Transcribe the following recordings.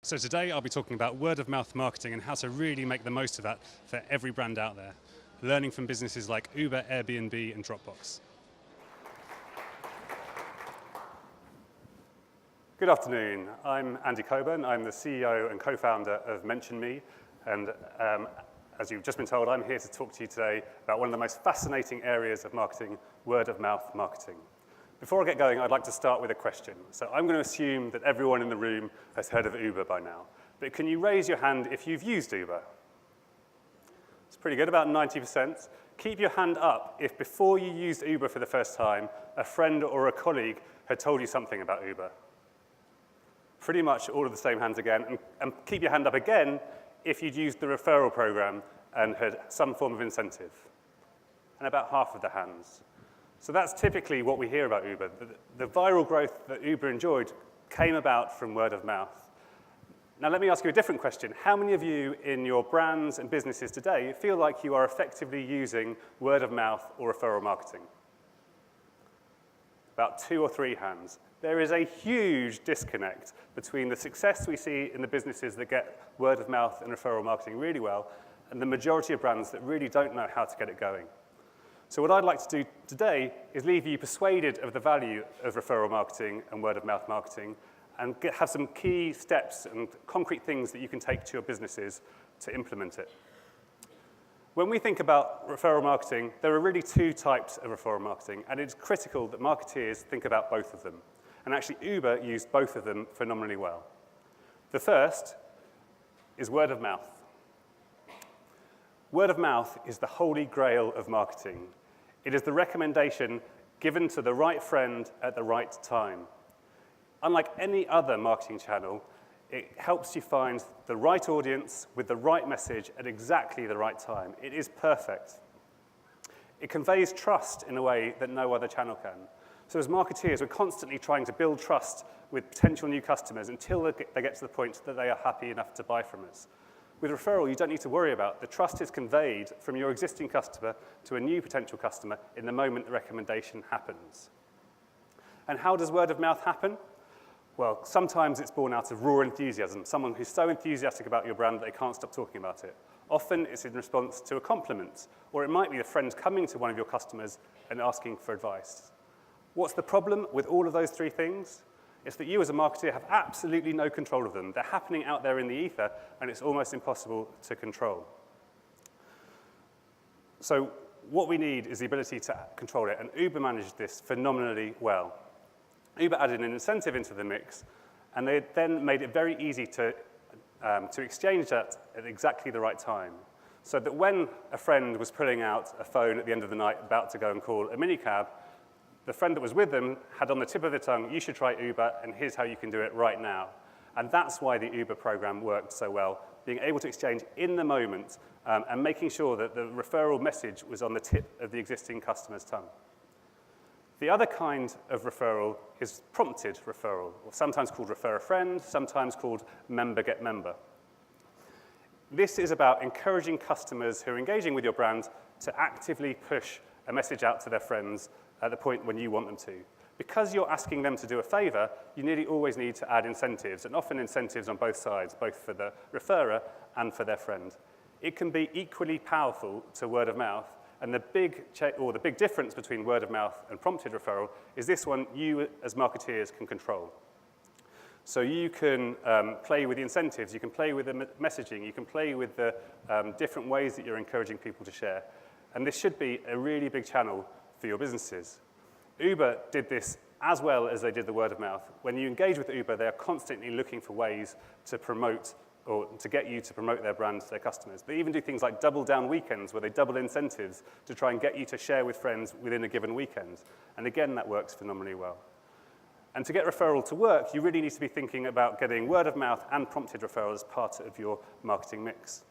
So today I'll be talking about word-of-mouth marketing and how to really make the most of that for every brand out there, learning from businesses like Uber, Airbnb and Dropbox. Good afternoon, I'm Andy Coburn. I'm the CEO and co-founder of MentionMe, and as you've just been told, I'm here to talk to you today about one of the most fascinating areas of marketing, word-of-mouth marketing. Before I get going, I'd like to start with a question. So I'm going to assume that everyone in the room has heard of Uber by now. But can you raise your hand if you've used Uber? It's pretty good, about 90%. Keep your hand up if before you used Uber for the first time, a friend or a colleague had told you something about Uber. Pretty much all of the same hands again. And keep your hand up again if you'd used the referral program and had some form of incentive. And about half of the hands. So that's typically what we hear about Uber. The viral growth that Uber enjoyed came about from word of mouth. Now let me ask you a different question. How many of you in your brands and businesses today feel like you are effectively using word of mouth or referral marketing? About 2 or 3 hands. There is a huge disconnect between the success we see in the businesses that get word of mouth and referral marketing really well and the majority of brands that really don't know how to get it going. So what I'd like to do today is leave you persuaded of the value of referral marketing and word-of-mouth marketing and have some key steps and concrete things that you can take to your businesses to implement it. When we think about referral marketing, there are really 2 types of referral marketing, and it's critical that marketeers think about both of them. And actually, Uber used both of them phenomenally well. The first is word of mouth. Word of mouth is the holy grail of marketing. It is the recommendation given to the right friend at the right time. Unlike any other marketing channel, it helps you find the right audience with the right message at exactly the right time. It is perfect. It conveys trust in a way that no other channel can. So as marketeers, we're constantly trying to build trust with potential new customers until they get to the point that they are happy enough to buy from us. With referral, you don't need to worry about. The trust is conveyed from your existing customer to a new potential customer in the moment the recommendation happens. And how does word of mouth happen? Well, sometimes it's born out of raw enthusiasm, someone who's so enthusiastic about your brand that they can't stop talking about it. Often it's in response to a compliment, or it might be a friend coming to one of your customers and asking for advice. What's the problem with all of those 3 things? It's that you as a marketer have absolutely no control of them. They're happening out there in the ether, and it's almost impossible to control. So what we need is the ability to control it, and Uber managed this phenomenally well. Uber added an incentive into the mix, and they then made it very easy to exchange that at exactly the right time. So that when a friend was pulling out a phone at the end of the night about to go and call a minicab, the friend that was with them had on the tip of their tongue, you should try Uber, and here's how you can do it right now. And that's why the Uber program worked so well, being able to exchange in the moment and making sure that the referral message was on the tip of the existing customer's tongue. The other kind of referral is prompted referral, or sometimes called refer a friend, sometimes called member get member. This is about encouraging customers who are engaging with your brand to actively push a message out to their friends at the point when you want them to. Because you're asking them to do a favor, you nearly always need to add incentives, and often incentives on both sides, both for the referrer and for their friend. It can be equally powerful to word of mouth, and the big difference between word of mouth and prompted referral is this one you as marketeers can control. So you can play with the incentives, you can play with the messaging, you can play with the different ways that you're encouraging people to share. And this should be a really big channel for your businesses. Uber did this as well as they did the word of mouth. When you engage with Uber, they are constantly looking for ways to promote or to get you to promote their brand to their customers. They even do things like double down weekends where they double incentives to try and get you to share with friends within a given weekend. And again, that works phenomenally well. And to get referral to work, you really need to be thinking about getting word of mouth and prompted referral as part of your marketing mix.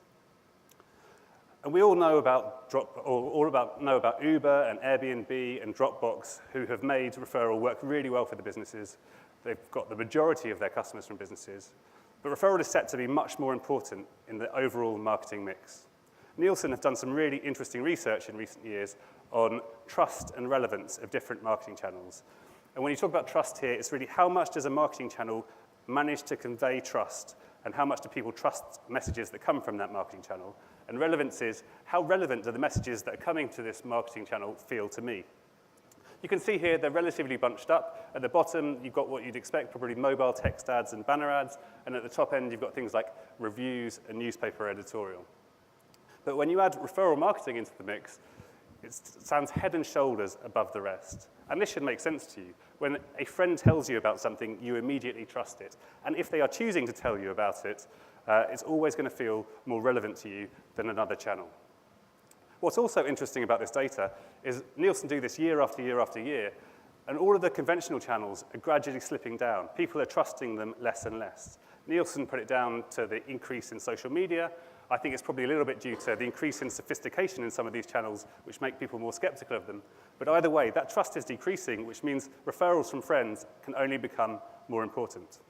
And we all know about Uber and Airbnb and Dropbox, who have made referral work really well for the businesses. They've got the majority of their customers from businesses. But referral is set to be much more important in the overall marketing mix. Nielsen have done some really interesting research in recent years on trust and relevance of different marketing channels. And when you talk about trust here, it's really how much does a marketing channel manage to convey trust and how much do people trust messages that come from that marketing channel. And relevance is how relevant do the messages that are coming to this marketing channel feel to me. You can see here they're relatively bunched up. At the bottom, you've got what you'd expect, probably mobile text ads and banner ads. And at the top end, you've got things like reviews and newspaper editorial. But when you add referral marketing into the mix, it stands head and shoulders above the rest. And this should make sense to you. When a friend tells you about something, you immediately trust it. And if they are choosing to tell you about it, it's always going to feel more relevant to you than another channel. What's also interesting about this data is Nielsen do this year after year after year, and all of the conventional channels are gradually slipping down. People are trusting them less and less. Nielsen put it down to the increase in social media. I think it's probably a little bit due to the increase in sophistication in some of these channels, which make people more skeptical of them. But either way, that trust is decreasing, which means referrals from friends can only become more important.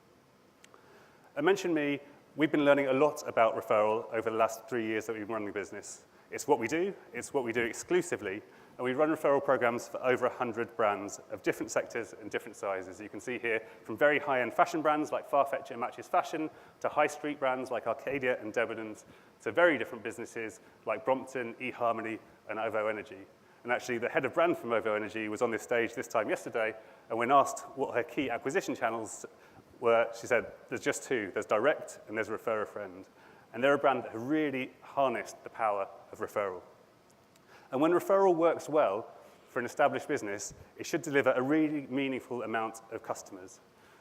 At Mention Me, we've been learning a lot about referral over the last 3 years that we've been running the business. It's what we do exclusively, and we run referral programs for over 100 brands of different sectors and different sizes. You can see here from very high-end fashion brands like Farfetch and Matches Fashion, to high street brands like Arcadia and Debenhams, to very different businesses like Brompton, eHarmony, and OVO Energy. And actually, the head of brand from OVO Energy was on this stage this time yesterday, and when asked what her key acquisition channels were, she said, there's just two. There's direct and there's refer a friend. And they're a brand that have really harnessed the power of referral. And when referral works well for an established business, it should deliver a really meaningful amount of customers.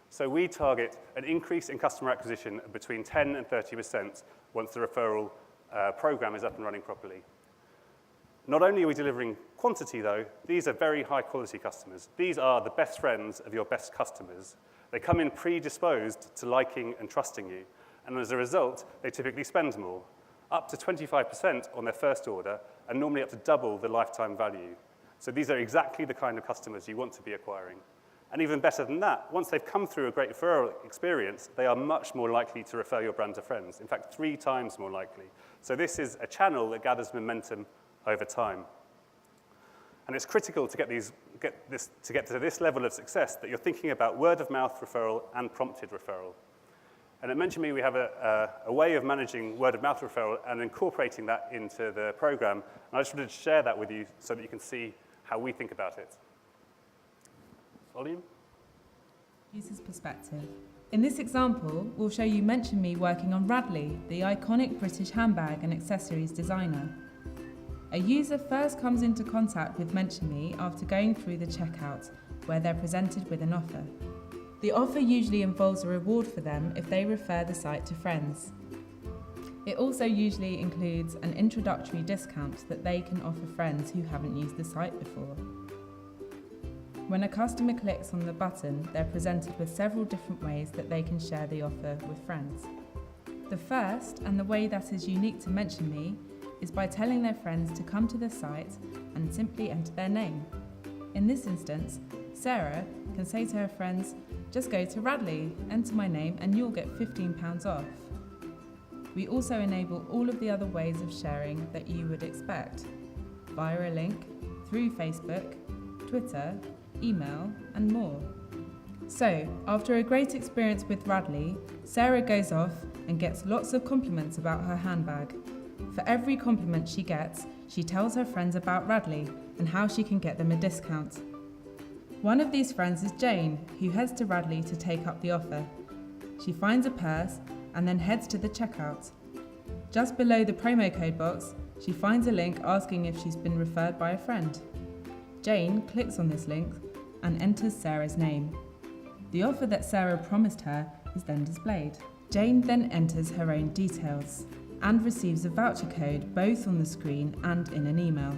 So we target an increase in customer acquisition of between 10 and 30% once the referral program is up and running properly. Not only are we delivering quantity, though, these are very high-quality customers. These are the best friends of your best customers. They come in predisposed to liking and trusting you. And as a result, they typically spend more, up to 25% on their first order, and normally up to double the lifetime value. So these are exactly the kind of customers you want to be acquiring. And even better than that, once they've come through a great referral experience, they are much more likely to refer your brand to friends. In fact, 3 times more likely. So this is a channel that gathers momentum over time. And it's critical to get to this level of success that you're thinking about word-of-mouth referral and prompted referral. And at Mention Me, we have a way of managing word-of-mouth referral and incorporating that into the program. And I just wanted to share that with you so that you can see how we think about it. Volume? User's perspective. In this example, we'll show you Mention Me working on Radley, the iconic British handbag and accessories designer. A user first comes into contact with Mention Me after going through the checkout, where they're presented with an offer. The offer usually involves a reward for them if they refer the site to friends. It also usually includes an introductory discount that they can offer friends who haven't used the site before. When a customer clicks on the button, they're presented with several different ways that they can share the offer with friends. The first, and the way that is unique to Mention Me, is by telling their friends to come to the site and simply enter their name. In this instance, Sarah can say to her friends, just go to Radley, enter my name, and you'll get £15 off. We also enable all of the other ways of sharing that you would expect, via a link, through Facebook, Twitter, email, and more. So, after a great experience with Radley, Sarah goes off and gets lots of compliments about her handbag. For every compliment she gets, she tells her friends about Radley and how she can get them a discount. One of these friends is Jane, who heads to Radley to take up the offer. She finds a purse and then heads to the checkout. Just below the promo code box, she finds a link asking if she's been referred by a friend. Jane clicks on this link and enters Sarah's name. The offer that Sarah promised her is then displayed. Jane then enters her own details and receives a voucher code both on the screen and in an email.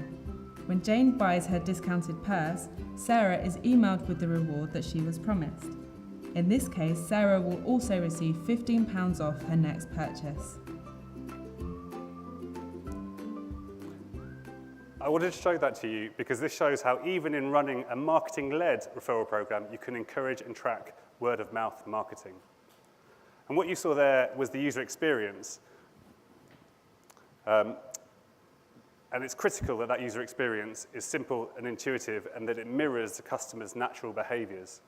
When Jane buys her discounted purse, Sarah is emailed with the reward that she was promised. In this case, Sarah will also receive £15 off her next purchase. I wanted to show that to you because this shows how even in running a marketing-led referral program, you can encourage and track word-of-mouth marketing. And what you saw there was the user experience. And it's critical that that user experience is simple and intuitive and that it mirrors the customer's natural behaviors.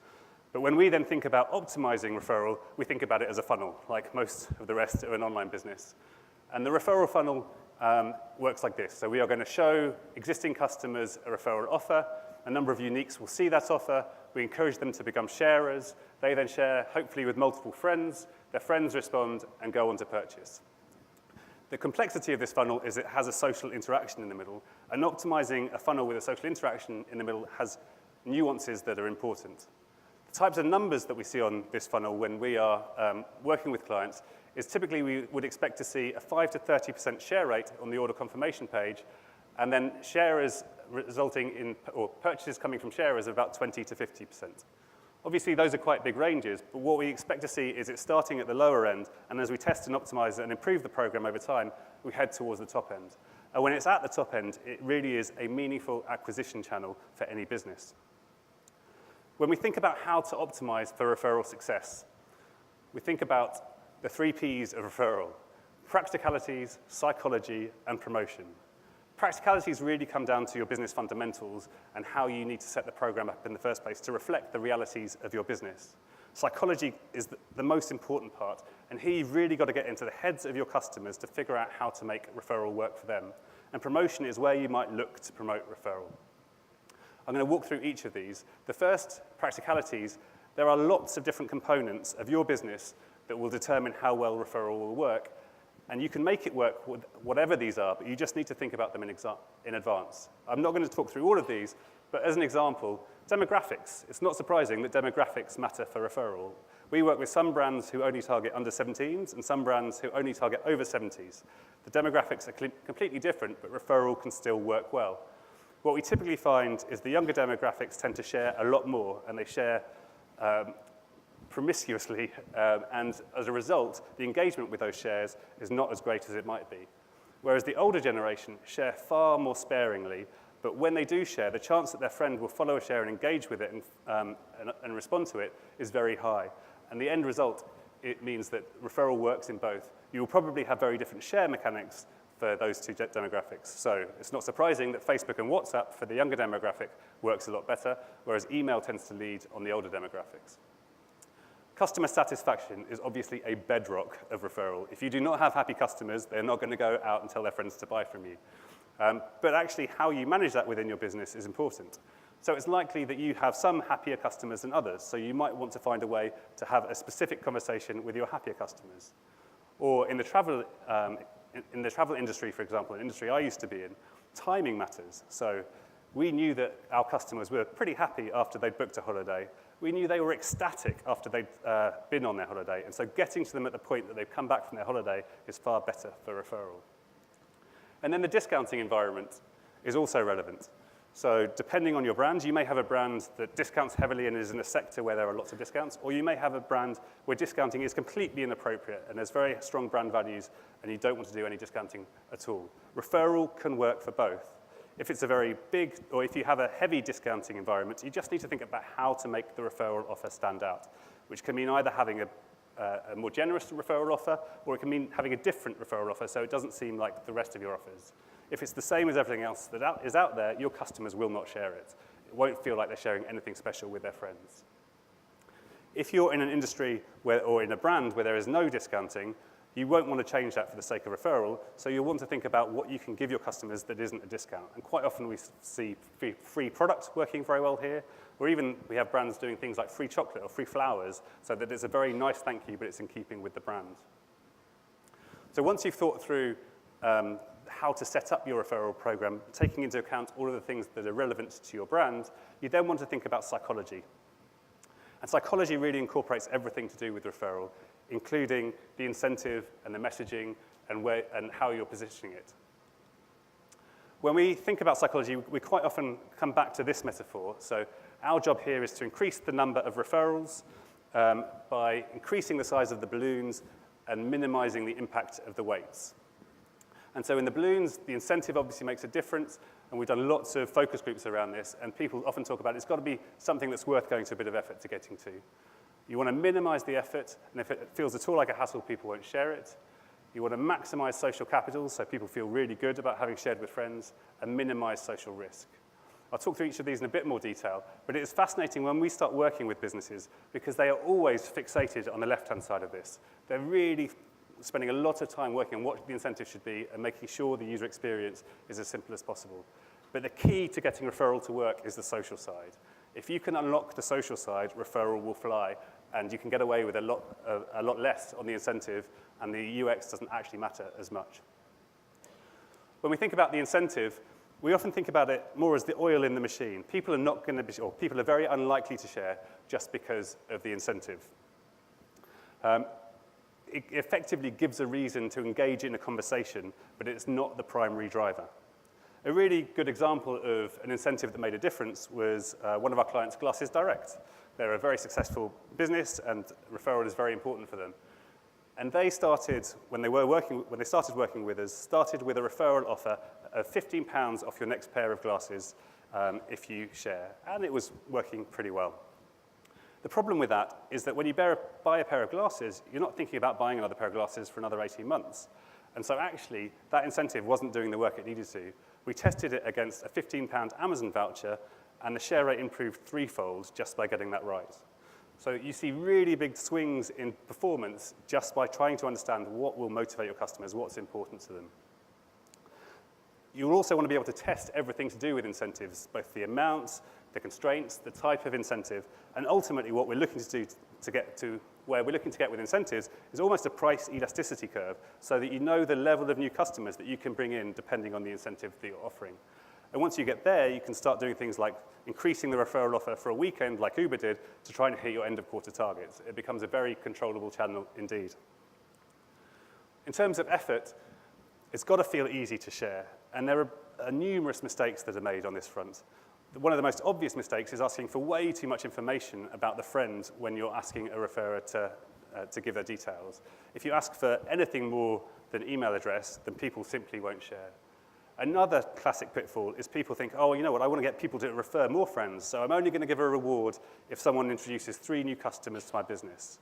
But when we then think about optimizing referral, we think about it as a funnel, like most of the rest of an online business. And the referral funnel works like this. So we are going to show existing customers a referral offer. A number of uniques will see that offer. We encourage them to become sharers. They then share, hopefully with multiple friends. Their friends respond and go on to purchase. The complexity of this funnel is it has a social interaction in the middle. And optimizing a funnel with a social interaction in the middle has nuances that are important. The types of numbers that we see on this funnel when we are working with clients is typically we would expect to see a 5 to 30% share rate on the order confirmation page, and then sharers resulting in, or purchases coming from sharers of about 20 to 50%. Obviously, those are quite big ranges, but what we expect to see is it starting at the lower end, and as we test and optimize and improve the program over time, we head towards the top end. And when it's at the top end, it really is a meaningful acquisition channel for any business. When we think about how to optimize for referral success, we think about the 3 Ps of referral: practicalities, psychology, and promotion. Practicalities really come down to your business fundamentals and how you need to set the program up in the first place to reflect the realities of your business. Psychology is the most important part, and here you've really got to get into the heads of your customers to figure out how to make referral work for them. And promotion is where you might look to promote referral. I'm going to walk through each of these. The first, practicalities, there are lots of different components of your business that will determine how well referral will work. And you can make it work with whatever these are, but you just need to think about them in advance. I'm not going to talk through all of these, but as an example, demographics. It's not surprising that demographics matter for referral. We work with some brands who only target under 17s and some brands who only target over 70s. The demographics are completely different, but referral can still work well. What we typically find is the younger demographics tend to share a lot more, and they share promiscuously, and as a result, the engagement with those shares is not as great as it might be. Whereas the older generation share far more sparingly, but when they do share, the chance that their friend will follow a share and engage with it and respond to it is very high. And the end result, it means that referral works in both. You will probably have very different share mechanics for those two demographics. So it's not surprising that Facebook and WhatsApp for the younger demographic works a lot better, whereas email tends to lead on the older demographics. Customer satisfaction is obviously a bedrock of referral. If you do not have happy customers, they're not going to go out and tell their friends to buy from you. But actually, how you manage that within your business is important. So it's likely that you have some happier customers than others, so you might want to find a way to have a specific conversation with your happier customers. Or in the travel industry, for example, an industry I used to be in, timing matters. So we knew that our customers were pretty happy after they'd booked a holiday. We knew they were ecstatic after they'd been on their holiday. And so getting to them at the point that they've come back from their holiday is far better for referral. And then the discounting environment is also relevant. So depending on your brand, you may have a brand that discounts heavily and is in a sector where there are lots of discounts, or you may have a brand where discounting is completely inappropriate and there's very strong brand values and you don't want to do any discounting at all. Referral can work for both. If it's a very big, or if you have a heavy discounting environment, you just need to think about how to make the referral offer stand out, which can mean either having a more generous referral offer, or it can mean having a different referral offer so it doesn't seem like the rest of your offers. If it's the same as everything else that is out there, your customers will not share it. It won't feel like they're sharing anything special with their friends. If you're in an industry or in a brand where there is no discounting, you won't want to change that for the sake of referral, so you'll want to think about what you can give your customers that isn't a discount. And quite often we see free products working very well here, or even we have brands doing things like free chocolate or free flowers, so that it's a very nice thank you, but it's in keeping with the brand. So once you've thought through how to set up your referral program, taking into account all of the things that are relevant to your brand, you then want to think about psychology. And psychology really incorporates everything to do with referral, including the incentive and the messaging and how you're positioning it. When we think about psychology, we quite often come back to this metaphor. So our job here is to increase the number of referrals by increasing the size of the balloons and minimizing the impact of the weights. And so in the balloons, the incentive obviously makes a difference, and we've done lots of focus groups around this, and people often talk about it's got to be something that's worth going to a bit of effort to getting to. You want to minimize the effort, and if it feels at all like a hassle, people won't share it. You want to maximize social capital, so people feel really good about having shared with friends, and minimize social risk. I'll talk through each of these in a bit more detail, but it is fascinating when we start working with businesses because they are always fixated on the left-hand side of this. They're really spending a lot of time working on what the incentive should be and making sure the user experience is as simple as possible. But the key to getting referral to work is the social side. If you can unlock the social side, referral will fly, and you can get away with a lot less on the incentive, and the UX doesn't actually matter as much. When we think about the incentive, we often think about it more as the oil in the machine. People are not going to be, or people are very unlikely to share just because of the incentive. It effectively gives a reason to engage in a conversation, but it's not the primary driver. A really good example of an incentive that made a difference was one of our clients, Glasses Direct. They're a very successful business, and referral is very important for them. And they started, when they started working with us, started with a referral offer of £15 off your next pair of glasses if you share. And it was working pretty well. The problem with that is that when you buy a pair of glasses, you're not thinking about buying another pair of glasses for another 18 months. And so actually, that incentive wasn't doing the work it needed to. We tested it against a £15 Amazon voucher, and the share rate improved threefold just by getting that right. So you see really big swings in performance just by trying to understand what will motivate your customers, what's important to them. You'll also want to be able to test everything to do with incentives, both the amounts, the constraints, the type of incentive, and ultimately what we're looking to do to get to where we're looking to get with incentives is almost a price elasticity curve, so that you know the level of new customers that you can bring in depending on the incentive that you're offering. And once you get there, you can start doing things like increasing the referral offer for a weekend, like Uber did, to try and hit your end-of-quarter targets. It becomes a very controllable channel indeed. In terms of effort, it's got to feel easy to share. And there are numerous mistakes that are made on this front. One of the most obvious mistakes is asking for way too much information about the friend when you're asking a referrer to give their details. If you ask for anything more than email address, then people simply won't share. Another classic pitfall is people think, oh, you know what, I want to get people to refer more friends, so I'm only going to give a reward if someone introduces 3 new customers to my business.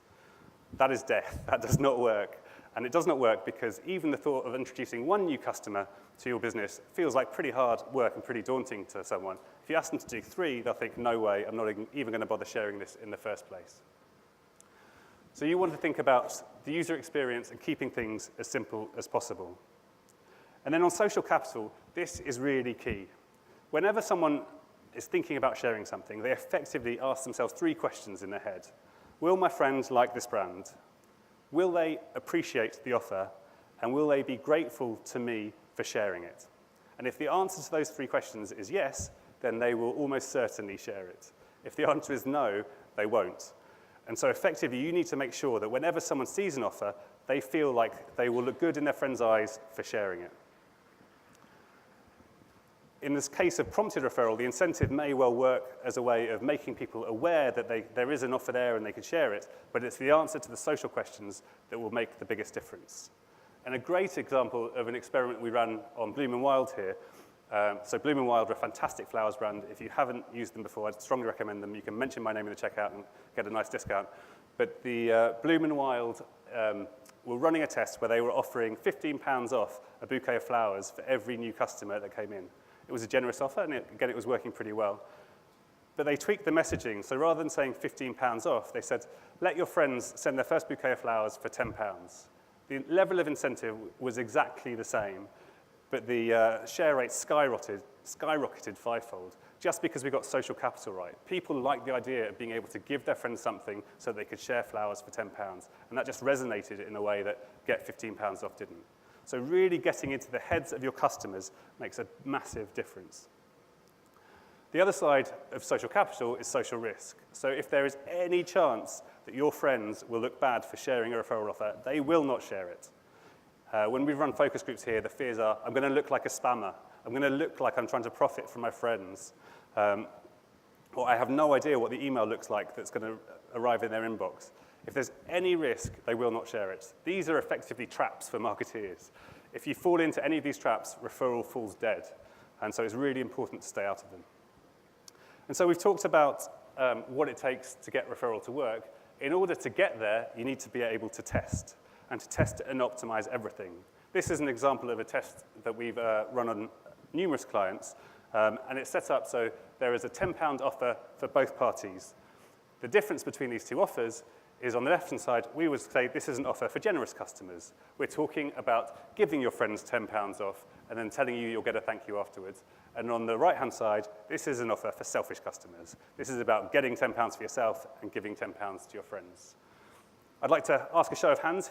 That is death. That does not work. And it does not work because even the thought of introducing 1 new customer to your business feels like pretty hard work and pretty daunting to someone. If you ask them to do 3, they'll think, no way, I'm not even going to bother sharing this in the first place. So you want to think about the user experience and keeping things as simple as possible. And then on social capital, this is really key. Whenever someone is thinking about sharing something, they effectively ask themselves 3 questions in their head. Will my friend like this brand? Will they appreciate the offer? And will they be grateful to me for sharing it? And if the answer to those 3 questions is yes, then they will almost certainly share it. If the answer is no, they won't. And so effectively, you need to make sure that whenever someone sees an offer, they feel like they will look good in their friend's eyes for sharing it. In this case of prompted referral, the incentive may well work as a way of making people aware that there is an offer there and they can share it, but it's the answer to the social questions that will make the biggest difference. And a great example of an experiment we ran on Bloom & Wild here. So Bloom & Wild are a fantastic flowers brand. If you haven't used them before, I'd strongly recommend them. You can mention my name in the checkout and get a nice discount. But the Bloom & Wild were running a test where they were offering £15 off a bouquet of flowers for every new customer that came in. It was a generous offer, and again, it was working pretty well. But they tweaked the messaging, so rather than saying £15 off, they said, let your friends send their first bouquet of flowers for £10. The level of incentive was exactly the same, but the share rate skyrocketed 5-fold, just because we got social capital right. People liked the idea of being able to give their friends something so they could share flowers for £10, and that just resonated in a way that get £15 off didn't. So really getting into the heads of your customers makes a massive difference. The other side of social capital is social risk. So if there is any chance that your friends will look bad for sharing a referral offer, they will not share it. When we run focus groups here, the fears are, I'm going to look like a spammer. I'm going to look like I'm trying to profit from my friends. Or I have no idea what the email looks like that's going to arrive in their inbox. If there's any risk, they will not share it. These are effectively traps for marketeers. If you fall into any of these traps, referral falls dead. And so it's really important to stay out of them. And so we've talked about what it takes to get referral to work. In order to get there, you need to be able to test, and to test and optimize everything. This is an example of a test that we've run on numerous clients. And it's set up so there is a £10 offer for both parties. The difference between these two offers is on the left-hand side, we would say this is an offer for generous customers. We're talking about giving your friends £10 off and then telling you you'll get a thank you afterwards. And on the right-hand side, this is an offer for selfish customers. This is about getting £10 for yourself and giving £10 to your friends. I'd like to ask a show of hands.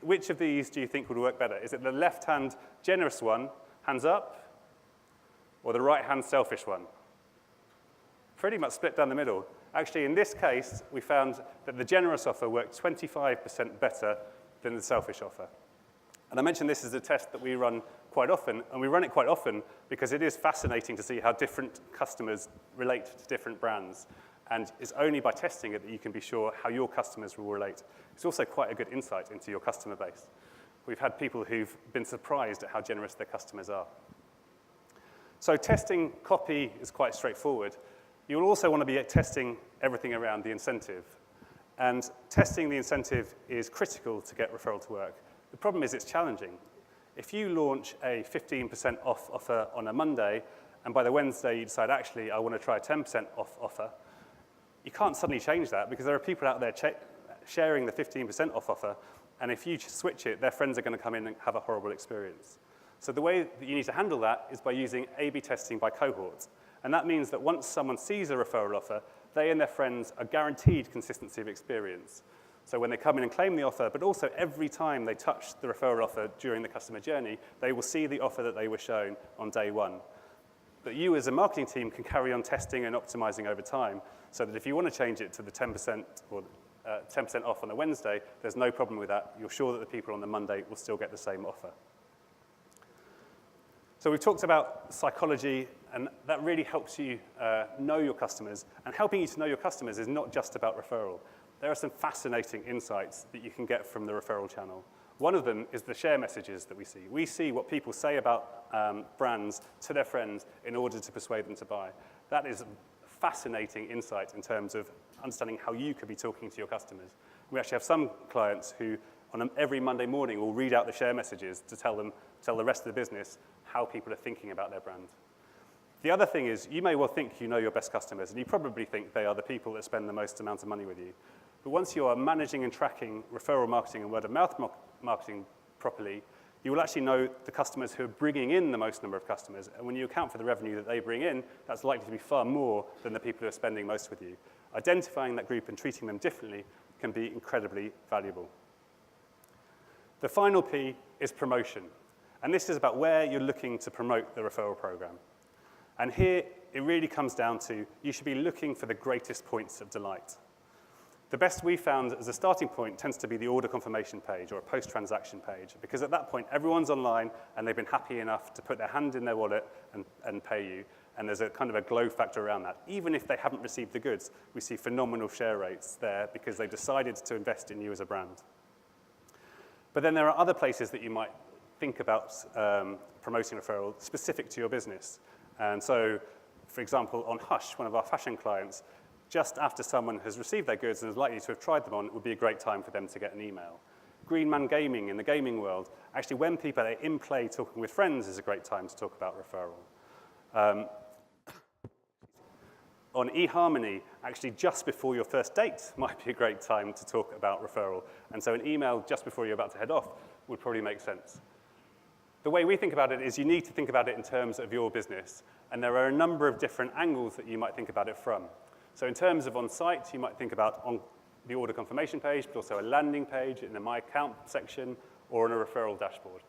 Which of these do you think would work better? Is it the left-hand generous one, hands up, or the right-hand selfish one? Pretty much split down the middle. Actually, in this case, we found that the generous offer worked 25% better than the selfish offer. And I mentioned this is a test that we run quite often, and we run it quite often because it is fascinating to see how different customers relate to different brands. And it's only by testing it that you can be sure how your customers will relate. It's also quite a good insight into your customer base. We've had people who've been surprised at how generous their customers are. So testing copy is quite straightforward. You'll also want to be testing everything around the incentive. And testing the incentive is critical to get referral to work. The problem is it's challenging. If you launch a 15% off offer on a Monday, and by the Wednesday you decide, actually, I want to try a 10% off offer, you can't suddenly change that because there are people out there sharing the 15% off offer, and if you switch it, their friends are going to come in and have a horrible experience. So the way that you need to handle that is by using A/B testing by cohort. And that means that once someone sees a referral offer, they and their friends are guaranteed consistency of experience. So when they come in and claim the offer, but also every time they touch the referral offer during the customer journey, they will see the offer that they were shown on day one. But you as a marketing team can carry on testing and optimizing over time so that if you want to change it to the 10% or 10% off on the Wednesday, there's no problem with that. You're sure that the people on the Monday will still get the same offer. So we've talked about psychology, and that really helps you know your customers. And helping you to know your customers is not just about referral. There are some fascinating insights that you can get from the referral channel. One of them is the share messages that we see. We see what people say about brands to their friends in order to persuade them to buy. That is a fascinating insight in terms of understanding how you could be talking to your customers. We actually have some clients who, on every Monday morning, will read out the share messages to tell the rest of the business how people are thinking about their brand. The other thing is, you may well think you know your best customers, and you probably think they are the people that spend the most amount of money with you. But once you are managing and tracking referral marketing and word-of-mouth marketing properly, you will actually know the customers who are bringing in the most number of customers. And when you account for the revenue that they bring in, that's likely to be far more than the people who are spending most with you. Identifying that group and treating them differently can be incredibly valuable. The final P is promotion. And this is about where you're looking to promote the referral program. And here, it really comes down to you should be looking for the greatest points of delight. The best we found as a starting point tends to be the order confirmation page or a post-transaction page, because at that point, everyone's online and they've been happy enough to put their hand in their wallet and pay you. And there's a kind of a glow factor around that. Even if they haven't received the goods, we see phenomenal share rates there because they've decided to invest in you as a brand. But then there are other places that you might think about promoting referral specific to your business. And so, for example, on Hush, one of our fashion clients, just after someone has received their goods and is likely to have tried them on, it would be a great time for them to get an email. Green Man Gaming in the gaming world, actually when people are in play talking with friends is a great time to talk about referral. On eHarmony, actually just before your first date might be a great time to talk about referral. And so an email just before you're about to head off would probably make sense. The way we think about it is you need to think about it in terms of your business. And there are a number of different angles that you might think about it from. So in terms of on-site, you might think about on the order confirmation page, but also a landing page in the My Account section or on a referral dashboard.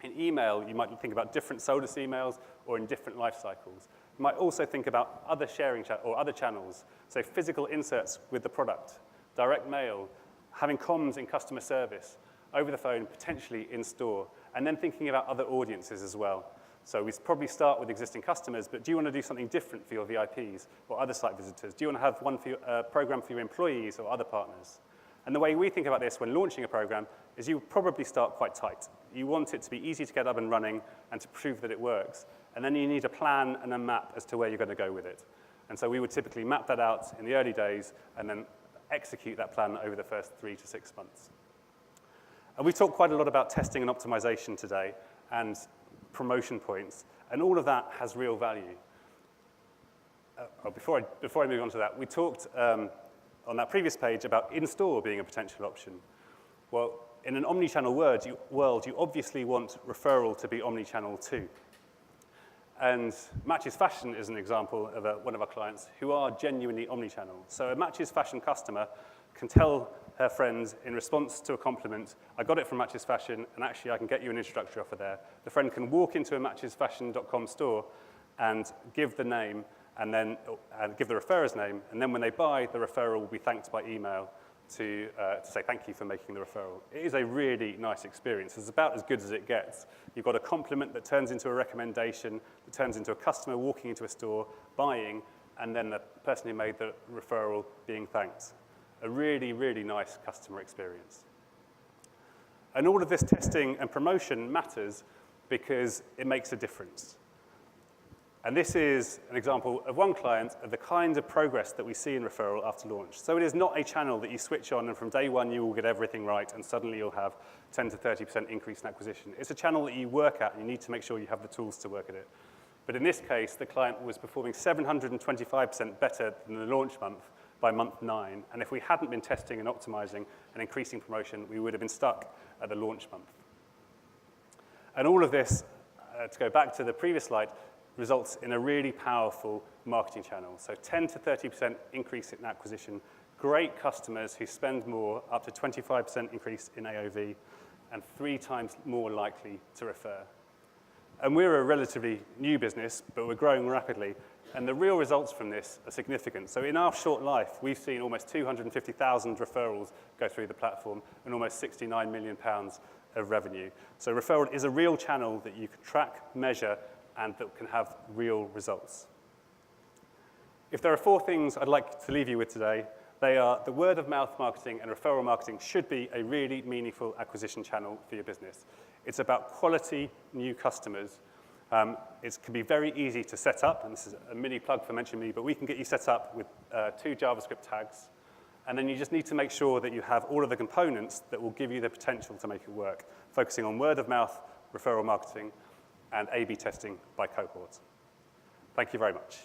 In email, you might think about different Solus emails or in different life cycles. You might also think about other sharing or other channels, so physical inserts with the product, direct mail, having comms in customer service, over the phone, potentially in store, and then thinking about other audiences as well. So we probably start with existing customers, but do you want to do something different for your VIPs or other site visitors? Do you want to have one for your, program for your employees or other partners? And the way we think about this when launching a program is you probably start quite tight. You want it to be easy to get up and running and to prove that it works. And then you need a plan and a map as to where you're going to go with it. And so we would typically map that out in the early days and then execute that plan over the first 3 to 6 months. And we've talked quite a lot about testing and optimization today and promotion points. And all of that has real value. Before I move on to that, we talked on that previous page about in-store being a potential option. Well, in an omni-channel world, you obviously want referral to be omni-channel too. And Matches Fashion is an example of one of our clients who are genuinely omni-channel. So a Matches Fashion customer can tell her friends in response to a compliment, I got it from Matches Fashion, and actually I can get you an introductory offer there. The friend can walk into a matchesfashion.com store and give the name, and then give the referrer's name, and then when they buy, the referrer will be thanked by email to say thank you for making the referral. It is a really nice experience. It's about as good as it gets. You've got a compliment that turns into a recommendation, that turns into a customer walking into a store, buying, and then the person who made the referral being thanked. A really, really nice customer experience. And all of this testing and promotion matters because it makes a difference. And this is an example of one client of the kind of progress that we see in referral after launch. So it is not a channel that you switch on and from day one you will get everything right and suddenly you'll have 10 to 30% increase in acquisition. It's a channel that you work at and you need to make sure you have the tools to work at it. But in this case, the client was performing 725% better than the launch month by month 9. And if we hadn't been testing and optimizing and increasing promotion, we would have been stuck at the launch month. And all of this, to go back to the previous slide, results in a really powerful marketing channel. So 10 to 30% increase in acquisition, great customers who spend more, up to 25% increase in AOV, and 3 times more likely to refer. And we're a relatively new business, but we're growing rapidly, and the real results from this are significant. So in our short life, we've seen almost 250,000 referrals go through the platform and almost £69 million of revenue. So referral is a real channel that you can track, measure, and that can have real results. If there are 4 things I'd like to leave you with today, they are the word-of-mouth marketing and referral marketing should be a really meaningful acquisition channel for your business. It's about quality new customers. It can be very easy to set up, and this is a mini plug for Mention Me, but we can get you set up with 2 JavaScript tags, and then you just need to make sure that you have all of the components that will give you the potential to make it work, focusing on word-of-mouth, referral marketing, and A/B testing by cohort. Thank you very much.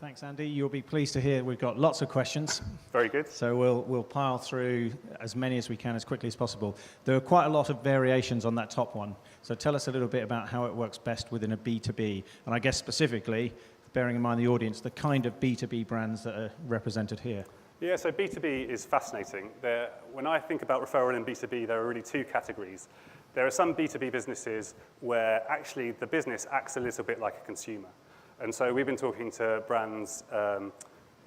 Thanks, Andy. You'll be pleased to hear we've got lots of questions. Very good. So we'll pile through as many as we can as quickly as possible. There are quite a lot of variations on that top one. So tell us a little bit about how it works best within a B2B. And I guess specifically, bearing in mind the audience, the kind of B2B brands that are represented here. Yeah, so B2B is fascinating. When I think about referral in B2B, there are really 2 categories. There are some B2B businesses where actually the business acts a little bit like a consumer. And so we've been talking to brands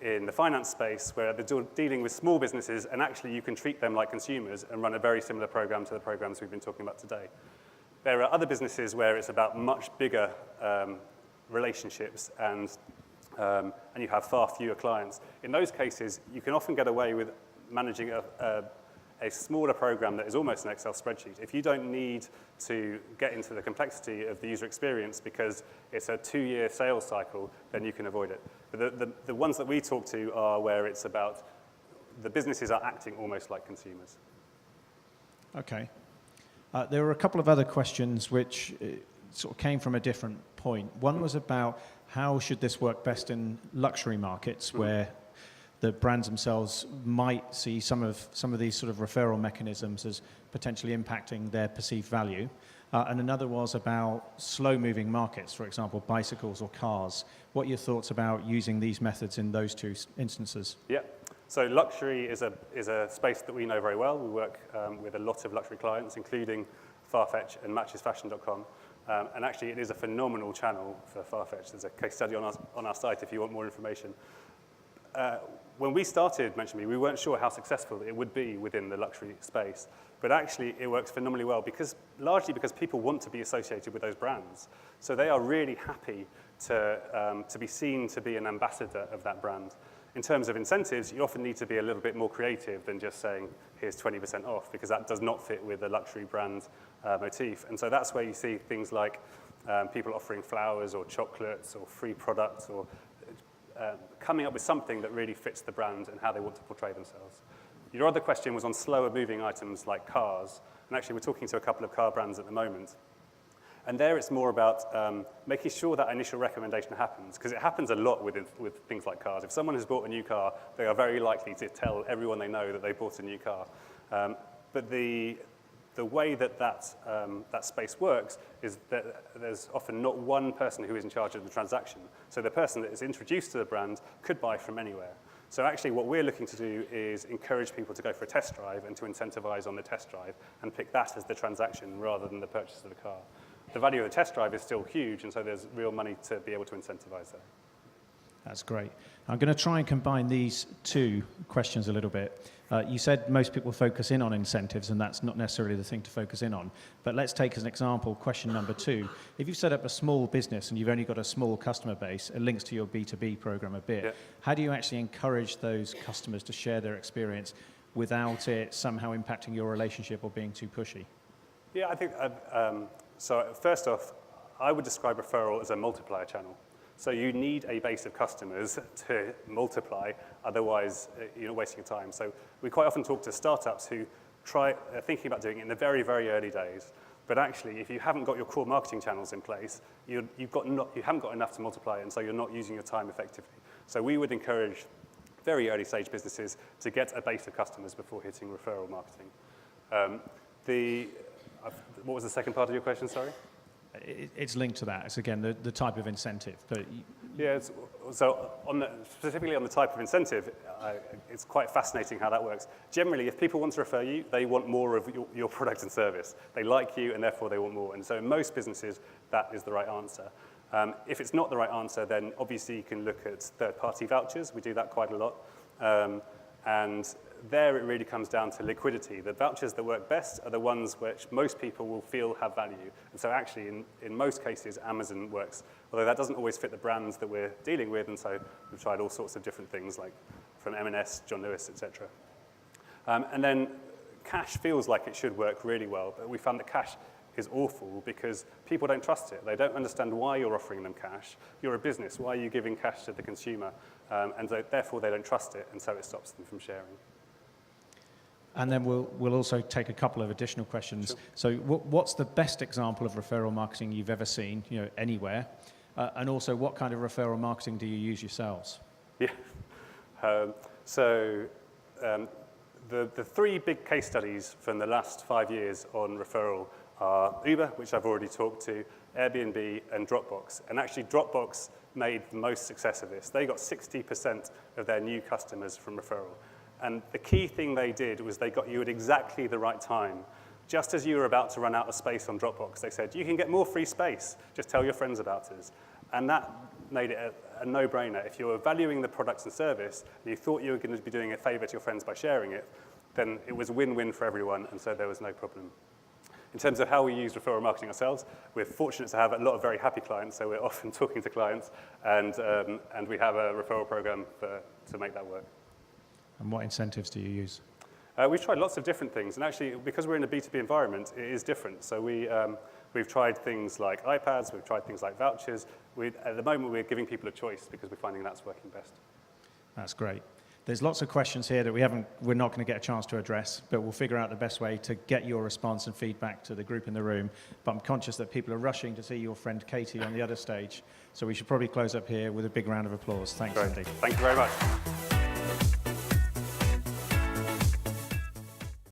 in the finance space where they're dealing with small businesses, and actually you can treat them like consumers and run a very similar program to the programs we've been talking about today. There are other businesses where it's about much bigger relationships and you have far fewer clients. In those cases, you can often get away with managing a smaller program that is almost an Excel spreadsheet. If you don't need to get into the complexity of the user experience because it's a 2-year sales cycle, then you can avoid it. But the ones that we talk to are where it's about the businesses are acting almost like consumers. Okay. There were a couple of other questions which sort of came from a different point. One was about how should this work best in luxury markets where the brands themselves might see some of these sort of referral mechanisms as potentially impacting their perceived value. And another was about slow-moving markets, for example, bicycles or cars. What are your thoughts about using these methods in those 2 instances? Yeah. So luxury is a space that we know very well. We work with a lot of luxury clients, including Farfetch and matchesfashion.com. And actually, it is a phenomenal channel for Farfetch. There's a case study on our site if you want more information. When we started Mention Me, we weren't sure how successful it would be within the luxury space. But actually, it works phenomenally well, largely because people want to be associated with those brands. So they are really happy to be seen to be an ambassador of that brand. In terms of incentives, you often need to be a little bit more creative than just saying, here's 20% off, because that does not fit with the luxury brand motif. And so that's where you see things like people offering flowers or chocolates or free products or coming up with something that really fits the brand and how they want to portray themselves. Your other question was on slower moving items like cars. And actually, we're talking to a couple of car brands at the moment. And there it's more about making sure that initial recommendation happens, because it happens a lot with things like cars. If someone has bought a new car, they are very likely to tell everyone they know that they bought a new car. But the way that space works is that there's often not one person who is in charge of the transaction. So the person that is introduced to the brand could buy from anywhere. So actually what we're looking to do is encourage people to go for a test drive and to incentivize on the test drive and pick that as the transaction rather than the purchase of the car. The value of the test drive is still huge, and so there's real money to be able to incentivize that. That's great. I'm going to try and combine these two questions a little bit. You said most people focus in on incentives, and that's not necessarily the thing to focus in on. But let's take as an example question number 2. If you've set up a small business and you've only got a small customer base, it links to your B2B program a bit. Yeah. How do you actually encourage those customers to share their experience without it somehow impacting your relationship or being too pushy? Yeah, I think, so first off, I would describe referral as a multiplier channel. So you need a base of customers to multiply, otherwise you're wasting your time. So we quite often talk to startups who are thinking about doing it in the very, very early days. But actually, if you haven't got your core marketing channels in place, you haven't got enough to multiply, and so you're not using your time effectively. So we would encourage very early stage businesses to get a base of customers before hitting referral marketing. What was the second part of your question, sorry? It's linked to that. It's, again, the type of incentive. But yeah, so specifically on the type of incentive, it's quite fascinating how that works. Generally, if people want to refer you, they want more of your product and service. They like you, and therefore they want more. And so in most businesses, that is the right answer. If it's not the right answer, then obviously you can look at third-party vouchers. We do that quite a lot. And there it really comes down to liquidity. The vouchers that work best are the ones which most people will feel have value. And so actually, in most cases, Amazon works, although that doesn't always fit the brands that we're dealing with, and so we've tried all sorts of different things, like from M&S, John Lewis, etc. And then cash feels like it should work really well, but we found that cash is awful because people don't trust it. They don't understand why you're offering them cash. You're a business. Why are you giving cash to the consumer? And so, therefore, they don't trust it, and so it stops them from sharing. And then we'll also take a couple of additional questions. Sure. So what's the best example of referral marketing you've ever seen, anywhere? And also, what kind of referral marketing do you use yourselves? Yeah. The 3 big case studies from the last 5 years on referral are Uber, which I've already talked to, Airbnb, and Dropbox. And actually, Dropbox made the most success of this. They got 60% of their new customers from referral. And the key thing they did was they got you at exactly the right time. Just as you were about to run out of space on Dropbox, they said, you can get more free space. Just tell your friends about us. And that made it a no-brainer. If you were valuing the product and service, and you thought you were going to be doing a favor to your friends by sharing it, then it was win-win for everyone, and so there was no problem. In terms of how we use referral marketing ourselves, we're fortunate to have a lot of very happy clients, so we're often talking to clients, and we have a referral program to make that work. And what incentives do you use? We've tried lots of different things, and actually, because we're in a B2B environment, it is different. So we've tried things like iPads, we've tried things like vouchers. At the moment, we're giving people a choice because we're finding that's working best. That's great. There's lots of questions here that we're not going to get a chance to address, but we'll figure out the best way to get your response and feedback to the group in the room. But I'm conscious that people are rushing to see your friend Katie on the other stage, so we should probably close up here with a big round of applause. Thanks, Andy. Thank you very much.